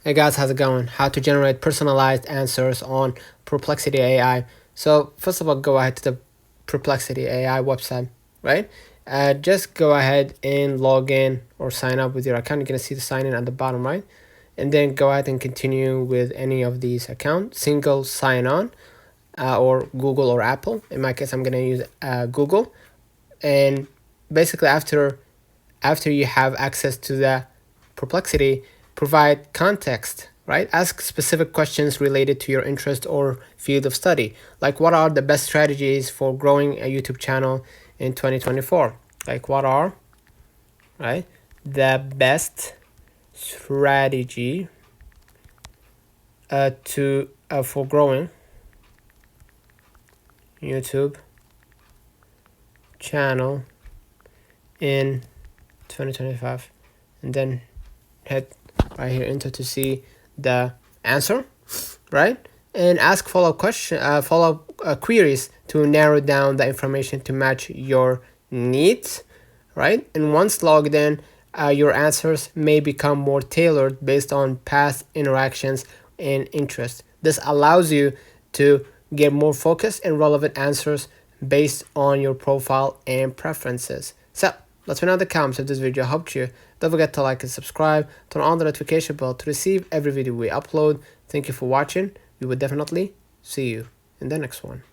Hey guys, how's it going? How to generate personalized answers on Perplexity AI. So first of all, go ahead to the Perplexity AI website, right? Just go ahead and log in or sign up with your account. You're gonna see the sign in at the bottom right, and then go ahead and continue with any of these accounts. Single sign on, or Google or Apple. In my case, I'm gonna use Google, and basically after you have access to the Perplexity, provide context, right? Ask specific questions related to your interest or field of study. Like, what are the best strategies for growing a YouTube channel in 2024? Like, what are, right, the best strategy for growing YouTube channel in 2025, and then hit right here enter to see the answer, right? And ask follow-up queries to narrow down the information to match your needs, right? And once logged in, your answers may become more tailored based on past interactions and interests. This allows you to get more focused and relevant answers based on your profile and preferences. So let me know in the comments if this video helped you. Don't forget to like and subscribe. Turn on the notification bell to receive every video we upload. Thank you for watching. We will definitely see you in the next one.